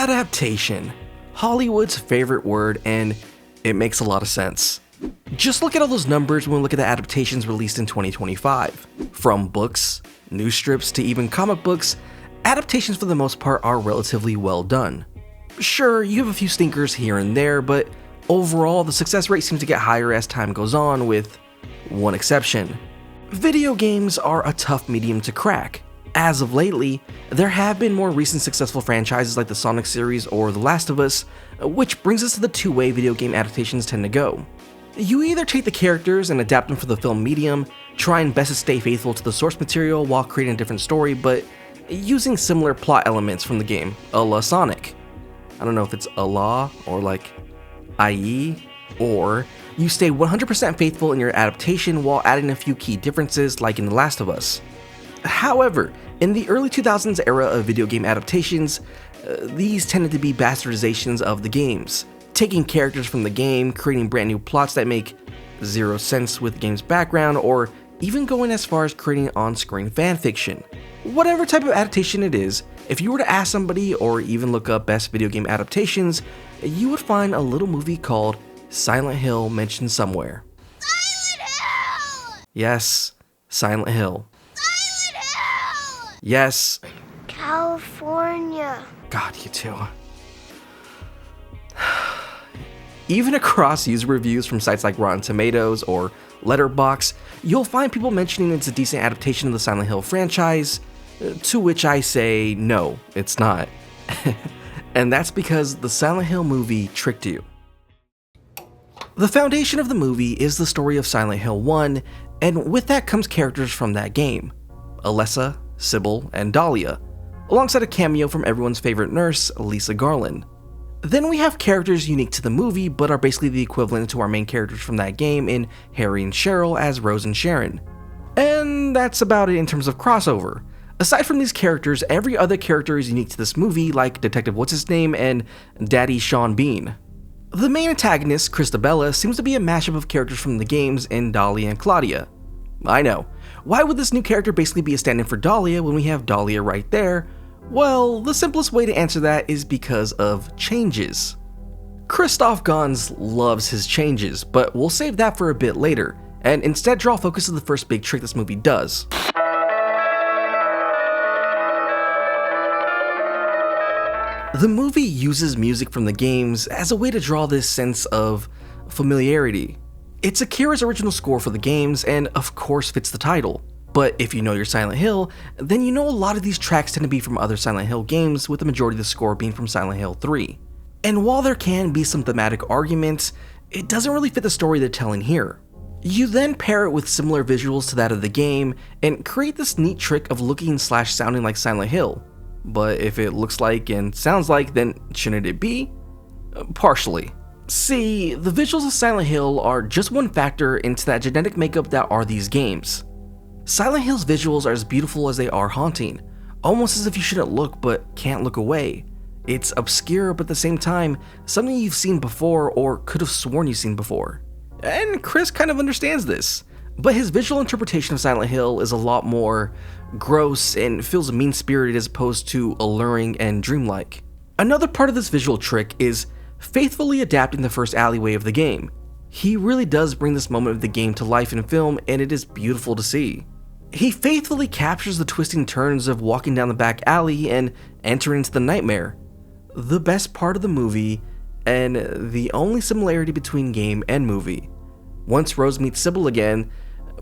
Adaptation. Hollywood's favorite word, and it makes a lot of sense. Just look at all those numbers when we look at the adaptations released in 2025. From books, news strips, to even comic books, adaptations for the most part are relatively well done. Sure, you have a few stinkers here and there, but overall the success rate seems to get higher as time goes on, with one exception. Video games are a tough medium to crack. As of lately, there have been more recent successful franchises like the Sonic series or The Last of Us, which brings us to the two-way video game adaptations tend to go. You either take the characters and adapt them for the film medium, try and best to stay faithful to the source material while creating a different story, but using similar plot elements from the game, a la Sonic. I don't know if it's a la or like IE, or you stay 100% faithful in your adaptation while adding a few key differences like in The Last of Us. However, in the early 2000s era of video game adaptations, these tended to be bastardizations of the games, taking characters from the game, creating brand new plots that make zero sense with the game's background, or even going as far as creating on-screen fanfiction. Whatever type of adaptation it is, if you were to ask somebody or even look up best video game adaptations, you would find a little movie called Silent Hill mentioned somewhere. Silent Hill! Yes, Silent Hill. Yes. California. God, you two. Even across user reviews from sites like Rotten Tomatoes or Letterboxd, you'll find people mentioning it's a decent adaptation of the Silent Hill franchise, to which I say, no, it's not. And that's because the Silent Hill movie tricked you. The foundation of the movie is the story of Silent Hill 1, and with that comes characters from that game. Alessa, Sybil, and Dahlia, alongside a cameo from everyone's favorite nurse, Lisa Garland. Then we have characters unique to the movie but are basically the equivalent to our main characters from that game in Harry and Cheryl as Rose and Sharon. And that's about it in terms of crossover. Aside from these characters, every other character is unique to this movie, like Detective What's-His-Name and Daddy Sean Bean. The main antagonist, Christabella, seems to be a mashup of characters from the games in Dahlia and Claudia. I know. Why would this new character basically be a stand-in for Dahlia when we have Dahlia right there? Well, the simplest way to answer that is because of changes. Christoph Gans loves his changes, but we'll save that for a bit later, and instead draw focus to the first big trick this movie does. The movie uses music from the games as a way to draw this sense of familiarity. It's Akira's original score for the games and of course fits the title. But if you know your Silent Hill, then you know a lot of these tracks tend to be from other Silent Hill games, with the majority of the score being from Silent Hill 3. And while there can be some thematic arguments, it doesn't really fit the story they're telling here. You then pair it with similar visuals to that of the game and create this neat trick of looking / sounding like Silent Hill. But if it looks like and sounds like, then shouldn't it be? Partially. See, the visuals of Silent Hill are just one factor into that genetic makeup that are these games. Silent Hill's visuals are as beautiful as they are haunting, almost as if you shouldn't look but can't look away. It's obscure but at the same time, something you've seen before or could have sworn you've seen before. And Chris kind of understands this, but his visual interpretation of Silent Hill is a lot more gross and feels mean-spirited as opposed to alluring and dreamlike. Another part of this visual trick is faithfully adapting the first alleyway of the game. He really does bring this moment of the game to life in film, and it is beautiful to see. He faithfully captures the twisting turns of walking down the back alley and entering into the nightmare. The best part of the movie, and the only similarity between game and movie. Once Rose meets Sybil again,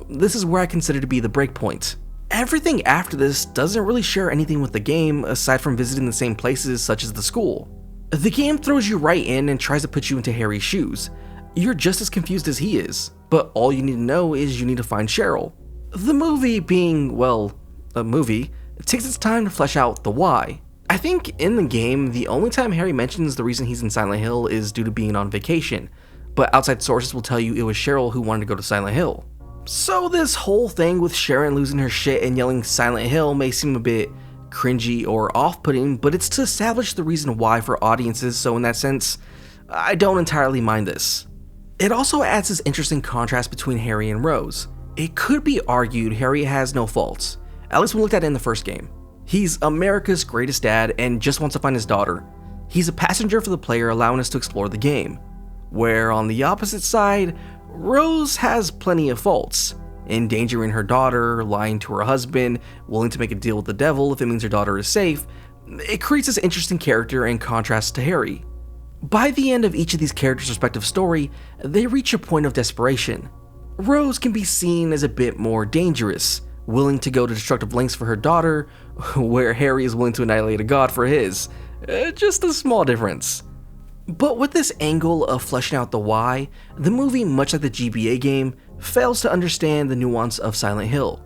this is where I consider to be the breakpoint. Everything after this doesn't really share anything with the game aside from visiting the same places such as the school. The game throws you right in and tries to put you into Harry's shoes. You're just as confused as he is, but all you need to know is you need to find Cheryl. The movie being, well, a movie, takes its time to flesh out the why. I think in the game, the only time Harry mentions the reason he's in Silent Hill is due to being on vacation, but outside sources will tell you it was Cheryl who wanted to go to Silent Hill. So this whole thing with Sharon losing her shit and yelling Silent Hill may seem a bit cringy or off-putting, but it's to establish the reason why for audiences, so in that sense, I don't entirely mind this. It also adds this interesting contrast between Harry and Rose. It could be argued Harry has no faults, at least when looked at it in the first game. He's America's greatest dad and just wants to find his daughter. He's a passenger for the player, allowing us to explore the game. Where on the opposite side, Rose has plenty of faults, endangering her daughter, lying to her husband, willing to make a deal with the devil if it means her daughter is safe. It creates this interesting character in contrast to Harry. By the end of each of these characters' respective story, they reach a point of desperation. Rose can be seen as a bit more dangerous, willing to go to destructive lengths for her daughter, where Harry is willing to annihilate a god for his. Just a small difference. But with this angle of fleshing out the why, the movie, much like the GBA game, fails to understand the nuance of Silent Hill.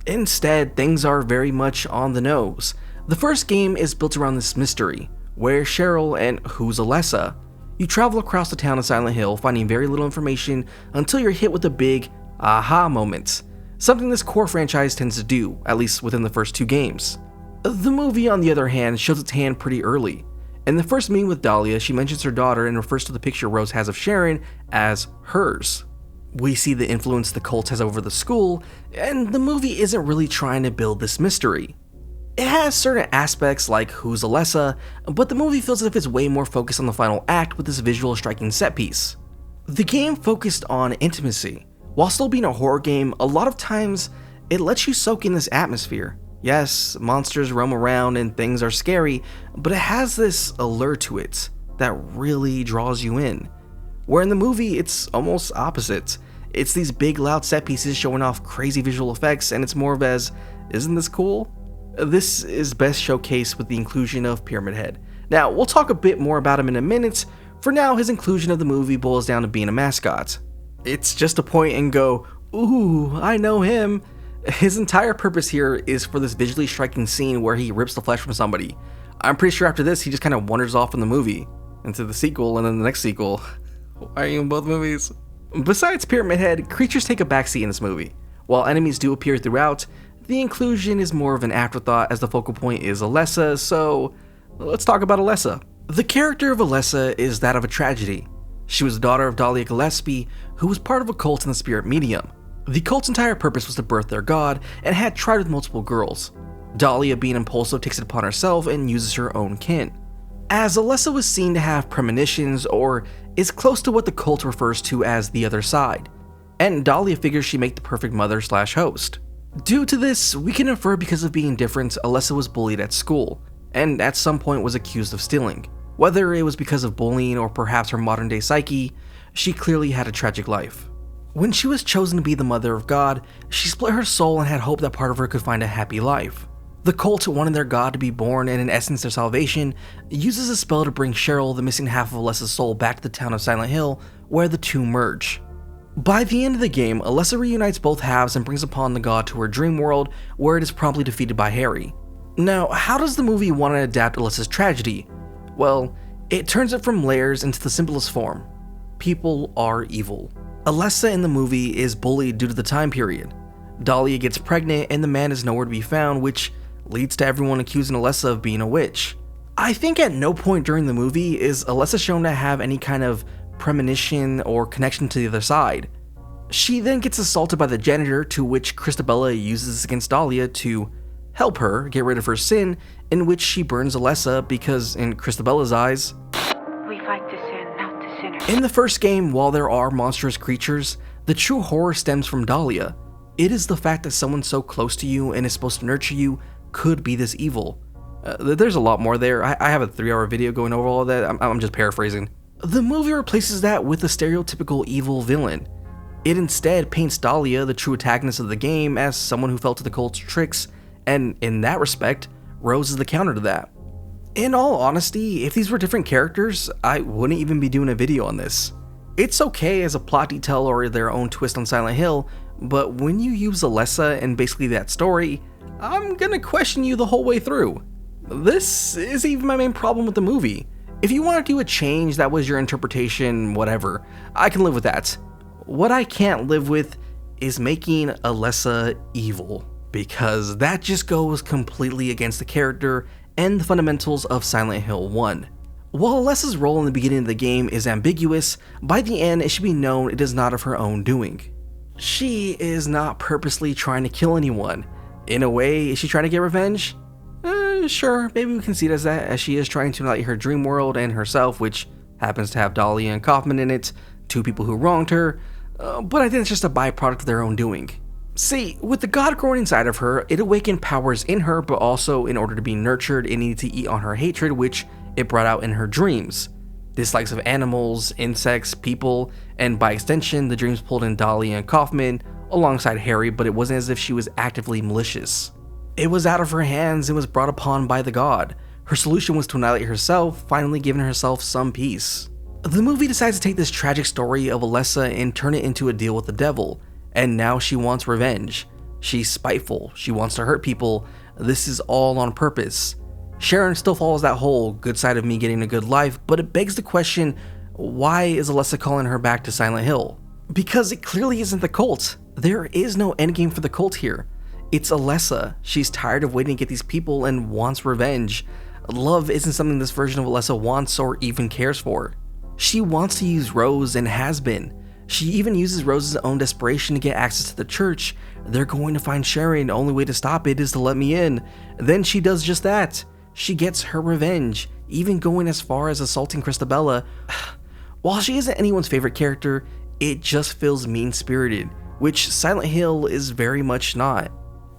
Instead, things are very much on the nose. The first game is built around this mystery, where Cheryl and who's Alessa? You travel across the town of Silent Hill, finding very little information until you're hit with a big aha moment, something this core franchise tends to do, at least within the first 2 games. The movie, on the other hand, shows its hand pretty early. In the first meeting with Dahlia, she mentions her daughter and refers to the picture Rose has of Sharon as hers. We see the influence the cult has over the school, and the movie isn't really trying to build this mystery. It has certain aspects like who's Alessa, but the movie feels as if it's way more focused on the final act with this visual striking set piece. The game focused on intimacy. While still being a horror game, a lot of times it lets you soak in this atmosphere. Yes, monsters roam around and things are scary, but it has this allure to it that really draws you in. Where in the movie, it's almost opposite. It's these big loud set pieces showing off crazy visual effects, and it's more of as, isn't this cool? This is best showcased with the inclusion of Pyramid Head. Now, we'll talk a bit more about him in a minute. For now, his inclusion of the movie boils down to being a mascot. It's just to point and go, ooh, I know him. His entire purpose here is for this visually striking scene where he rips the flesh from somebody. I'm pretty sure after this, he just kind of wanders off in the movie, into the sequel and then the next sequel. Why are you in both movies? Besides Pyramid Head, creatures take a backseat in this movie. While enemies do appear throughout, the inclusion is more of an afterthought as the focal point is Alessa, so let's talk about Alessa. The character of Alessa is that of a tragedy. She was the daughter of Dahlia Gillespie, who was part of a cult in the spirit medium. The cult's entire purpose was to birth their god, and had tried with multiple girls. Dahlia, being impulsive, takes it upon herself and uses her own kin. As Alessa was seen to have premonitions, or is close to what the cult refers to as the other side, and Dahlia figures she'd make the perfect mother/host. Due to this, we can infer because of being different, Alessa was bullied at school, and at some point was accused of stealing. Whether it was because of bullying or perhaps her modern day psyche, she clearly had a tragic life. When she was chosen to be the mother of God, she split her soul and had hope that part of her could find a happy life. The cult, wanting their god to be born and in essence their salvation, uses a spell to bring Cheryl, the missing half of Alessa's soul, back to the town of Silent Hill, where the two merge. By the end of the game, Alessa reunites both halves and brings upon the god to her dream world, where it is promptly defeated by Harry. Now, how does the movie want to adapt Alessa's tragedy? Well, it turns it from layers into the simplest form. People are evil. Alessa in the movie is bullied due to the time period. Dahlia gets pregnant and the man is nowhere to be found, which leads to everyone accusing Alessa of being a witch. I think at no point during the movie is Alessa shown to have any kind of premonition or connection to the other side. She then gets assaulted by the janitor, to which Christabella uses against Dahlia to help her get rid of her sin, in which she burns Alessa because, in Christabella's eyes, we fight the sin, not the sinner. In the first game, while there are monstrous creatures, the true horror stems from Dahlia. It is the fact that someone so close to you and is supposed to nurture you could be this evil. There's a lot more there. I have a 3-hour video going over all of that. I'm just paraphrasing. The movie replaces that with a stereotypical evil villain. It instead paints Dahlia, the true antagonist of the game, as someone who fell to the cult's tricks, and in that respect, Rose is the counter to that. In all honesty, if these were different characters, I wouldn't even be doing a video on this. It's okay as a plot detail or their own twist on Silent Hill, but when you use Alessa in basically that story, I'm gonna question you the whole way through. This is even my main problem with the movie. If you want to do a change that was your interpretation, whatever, I can live with that. What I can't live with is making Alessa evil, because that just goes completely against the character and the fundamentals of Silent Hill 1. While Alessa's role in the beginning of the game is ambiguous, by the end it should be known it is not of her own doing. She is not purposely trying to kill anyone. In a way, is she trying to get revenge? Sure, maybe we can see it as that, as she is trying to unite her dream world and herself, which happens to have Dolly and Kaufman in it, two people who wronged her, but I think it's just a byproduct of their own doing. See, with the god growing inside of her, it awakened powers in her, but also in order to be nurtured, it needed to eat on her hatred, which it brought out in her dreams. Dislikes of animals, insects, people, and by extension, the dreams pulled in Dolly and Kaufman alongside Harry, but it wasn't as if she was actively malicious. It was out of her hands and was brought upon by the god. Her solution was to annihilate herself, finally giving herself some peace. The movie decides to take this tragic story of Alessa and turn it into a deal with the devil, and now she wants revenge. She's spiteful, she wants to hurt people, this is all on purpose. Sharon still follows that whole good side of me getting a good life, but it begs the question, why is Alessa calling her back to Silent Hill? Because it clearly isn't the cult. There is no endgame for the cult here. It's Alessa. She's tired of waiting to get these people and wants revenge. Love isn't something this version of Alessa wants or even cares for. She wants to use Rose and has been. She even uses Rose's own desperation to get access to the church. They're going to find Sharon, the only way to stop it is to let me in. Then she does just that. She gets her revenge, even going as far as assaulting Christabella. While she isn't anyone's favorite character, it just feels mean-spirited, which Silent Hill is very much not.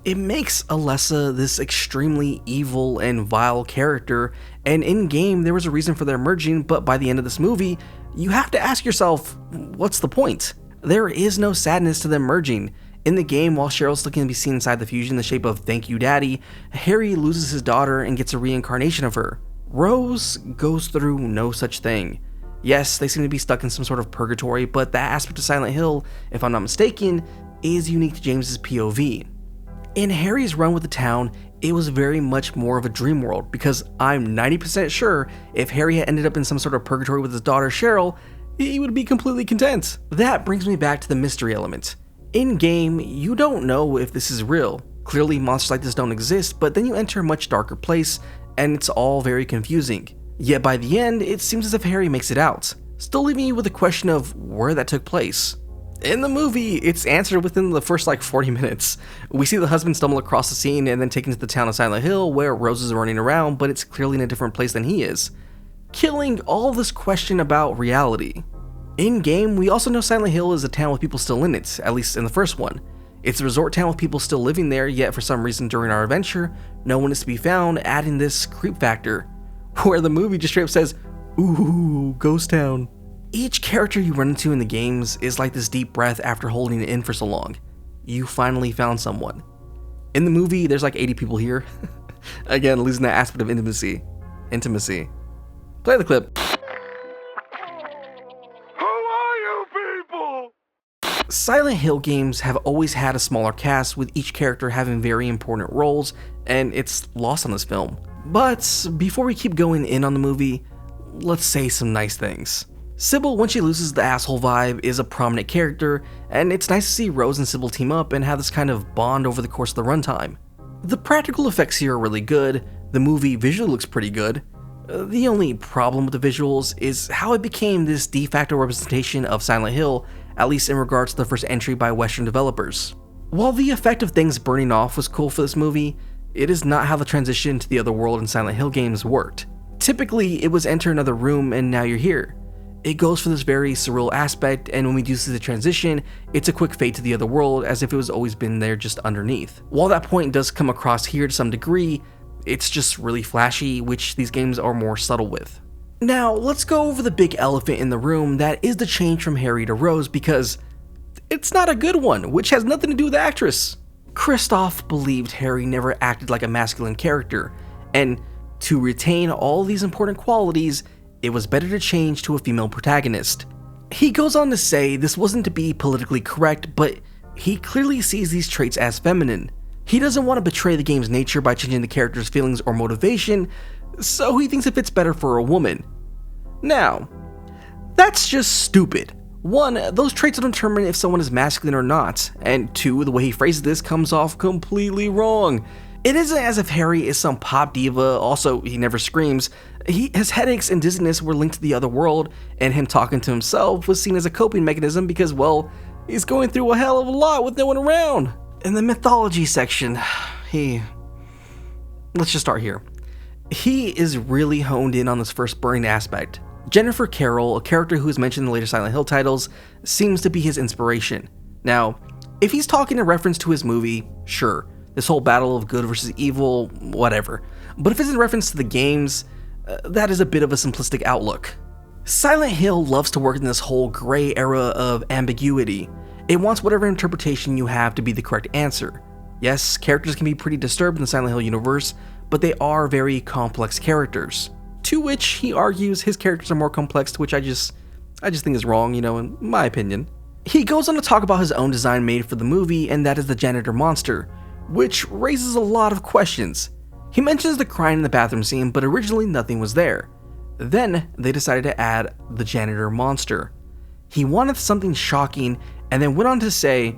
It makes Alessa this extremely evil and vile character, and in-game there was a reason for their merging, but by the end of this movie, you have to ask yourself, what's the point? There is no sadness to them merging. In the game, while Cheryl's looking to be seen inside the fusion in the shape of "Thank You Daddy," Harry loses his daughter and gets a reincarnation of her. Rose goes through no such thing. Yes, they seem to be stuck in some sort of purgatory, but that aspect of Silent Hill, if I'm not mistaken, is unique to James's POV. In Harry's run with the town, it was very much more of a dream world, because I'm 90% sure if Harry had ended up in some sort of purgatory with his daughter Cheryl, he would be completely content. That brings me back to the mystery element. In-game, you don't know if this is real. Clearly monsters like this don't exist, but then you enter a much darker place, and it's all very confusing. Yet by the end, it seems as if Harry makes it out, still leaving you with the question of where that took place. In the movie, it's answered within the first 40 minutes. We see the husband stumble across the scene and then taken to the town of Silent Hill where Rose is running around, but it's clearly in a different place than he is, killing all this question about reality. In-game, we also know Silent Hill is a town with people still in it, at least in the first one. It's a resort town with people still living there, yet for some reason during our adventure, no one is to be found, adding this creep factor, where the movie just straight up says, "Ooh, ghost town." Each character you run into in the games is like this deep breath after holding it in for so long. You finally found someone. In the movie, there's 80 people here. Again, losing that aspect of intimacy. Play the clip. Silent Hill games have always had a smaller cast, with each character having very important roles, and it's lost on this film. But before we keep going in on the movie, let's say some nice things. Sybil, when she loses the asshole vibe, is a prominent character, and it's nice to see Rose and Sybil team up and have this kind of bond over the course of the runtime. The practical effects here are really good, the movie visually looks pretty good. The only problem with the visuals is how it became this de facto representation of Silent Hill, at least in regards to the first entry by Western developers. While the effect of things burning off was cool for this movie, it is not how the transition to the other world in Silent Hill games worked. Typically, it was enter another room and now you're here. It goes for this very surreal aspect, and when we do see the transition, it's a quick fade to the other world as if it was always been there just underneath. While that point does come across here to some degree, it's just really flashy, which these games are more subtle with. Now, let's go over the big elephant in the room that is the change from Harry to Rose, because it's not a good one, which has nothing to do with the actress. Kristoff believed Harry never acted like a masculine character, and to retain all these important qualities, it was better to change to a female protagonist. He goes on to say this wasn't to be politically correct, but he clearly sees these traits as feminine. He doesn't want to betray the game's nature by changing the character's feelings or motivation, so he thinks it fits better for a woman. Now, that's just stupid. 1, those traits don't determine if someone is masculine or not, and 2, the way he phrases this comes off completely wrong. It isn't as if Harry is some pop diva, also he never screams. His headaches and dizziness were linked to the other world, and him talking to himself was seen as a coping mechanism because, well, he's going through a hell of a lot with no one around. In the mythology section, he Let's just start here. He is really honed in on this first burning aspect. Jennifer Carroll, a character who is mentioned in the later Silent Hill titles, seems to be his inspiration. Now, if he's talking in reference to his movie, sure, this whole battle of good versus evil, whatever. But if it's in reference to the games, that is a bit of a simplistic outlook. Silent Hill loves to work in this whole gray era of ambiguity. It wants whatever interpretation you have to be the correct answer. Yes, characters can be pretty disturbed in the Silent Hill universe, but they are very complex characters. To which he argues his characters are more complex, which I just think is wrong, in my opinion. He goes on to talk about his own design made for the movie, and that is the janitor monster, which raises a lot of questions. He mentions the crying in the bathroom scene, but originally nothing was there. Then they decided to add the janitor monster. He wanted something shocking, and then went on to say,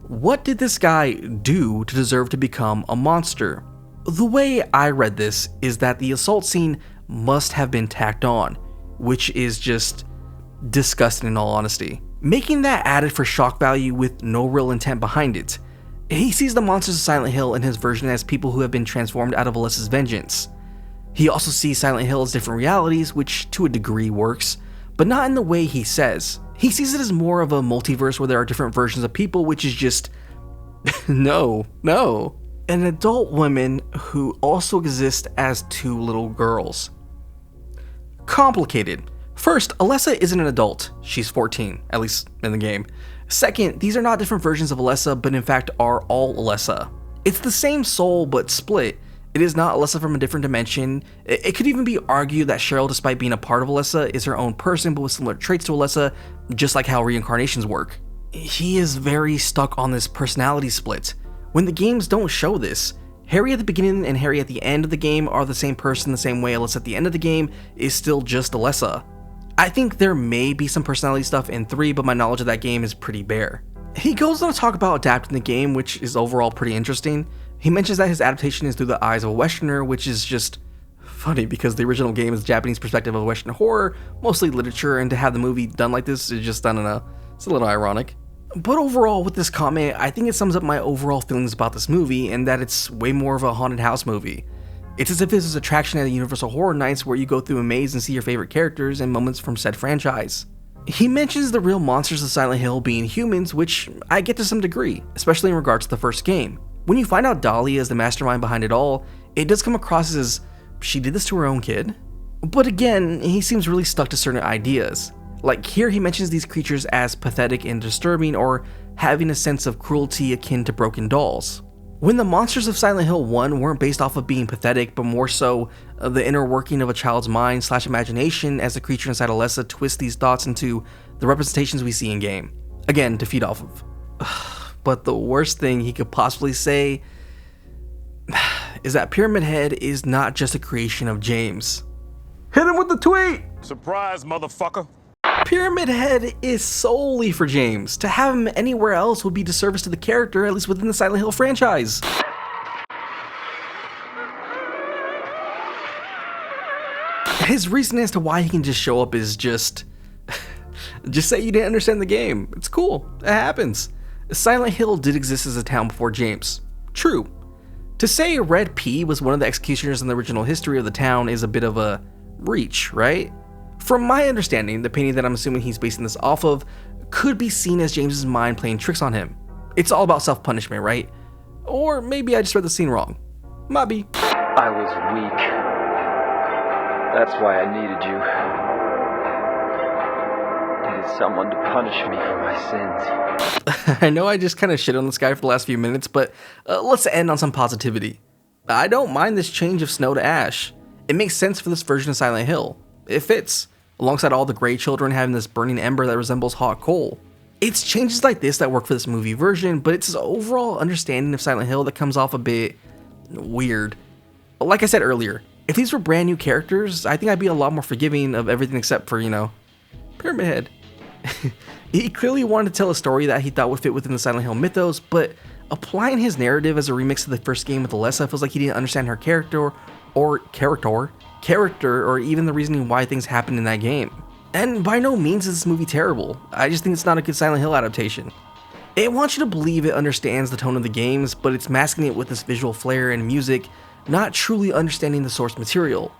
what did this guy do to deserve to become a monster? The way I read this is that the assault scene must have been tacked on, which is just disgusting in all honesty. Making that added for shock value with no real intent behind it. He sees the monsters of Silent Hill in his version as people who have been transformed out of Alessa's vengeance. He also sees Silent Hill as different realities, which to a degree works, but not in the way he says. He sees it as more of a multiverse where there are different versions of people, which is just no. An adult woman who also exist as two little girls. Complicated. First, Alessa isn't an adult. She's 14, at least in the game. Second, these are not different versions of Alessa, but in fact are all Alessa. It's the same soul, but split. It is not Alessa from a different dimension. It could even be argued that Cheryl, despite being a part of Alessa, is her own person, but with similar traits to Alessa, just like how reincarnations work. He is very stuck on this personality split, when the games don't show this. Harry at the beginning and Harry at the end of the game are the same person the same way Alessa at the end of the game is still just Alessa. I think there may be some personality stuff in 3, but my knowledge of that game is pretty bare. He goes on to talk about adapting the game, which is overall pretty interesting. He mentions that his adaptation is through the eyes of a Westerner, which is just funny because the original game is the Japanese perspective of Western horror, mostly literature, and to have the movie done like this is just, I don't know, it's a little ironic. But overall, with this comment, I think it sums up my overall feelings about this movie, and that it's way more of a haunted house movie. It's as if this is an attraction at the Universal Horror Nights where you go through a maze and see your favorite characters and moments from said franchise. He mentions the real monsters of Silent Hill being humans, which I get to some degree, especially in regards to the first game. When you find out Dolly is the mastermind behind it all, it does come across as, she did this to her own kid? But again, he seems really stuck to certain ideas. Like here he mentions these creatures as pathetic and disturbing, or having a sense of cruelty akin to broken dolls. When the monsters of Silent Hill 1 weren't based off of being pathetic, but more so the inner working of a child's mind / imagination as the creature inside Alessa twists these thoughts into the representations we see in game. Again, to feed off of. But the worst thing he could possibly say is that Pyramid Head is not just a creation of James. Hit him with the tweet! Surprise, motherfucker! Pyramid Head is solely for James. To have him anywhere else would be disservice to the character, at least within the Silent Hill franchise. His reason as to why he can just show up is just say you didn't understand the game. It's cool. It happens. Silent Hill did exist as a town before James. True. To say Red P was one of the executioners in the original history of the town is a bit of a reach, right? From my understanding, the painting that I'm assuming he's basing this off of could be seen as James's mind playing tricks on him. It's all about self-punishment, right? Or maybe I just read the scene wrong. Might be. I was weak. That's why I needed you. Needed someone to punish me for my sins. I know I just kind of shit on this guy for the last few minutes, but let's end on some positivity. I don't mind this change of snow to ash. It makes sense for this version of Silent Hill. It fits, alongside all the gray children having this burning ember that resembles hot coal. It's changes like this that work for this movie version, but it's his overall understanding of Silent Hill that comes off a bit weird. Like I said earlier, if these were brand new characters, I think I'd be a lot more forgiving of everything except for, Pyramid Head. He clearly wanted to tell a story that he thought would fit within the Silent Hill mythos, but applying his narrative as a remix to the first game with Alessa feels like he didn't understand her character, or even the reasoning why things happened in that game. And by no means is this movie terrible. I just think it's not a good Silent Hill adaptation. It wants you to believe it understands the tone of the games, but it's masking it with this visual flair and music not truly understanding the source material,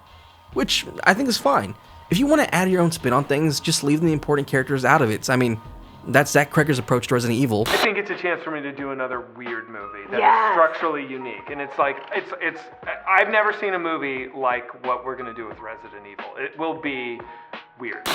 which I think is fine. If you want to add your own spin on things, just leave the important characters out of it. I mean, that's Zach Cregger's approach to Resident Evil. I think it's a chance for me to do another weird movie that is Yes. structurally unique. And it's like, I've never seen a movie like what we're going to do with Resident Evil. It will be weird.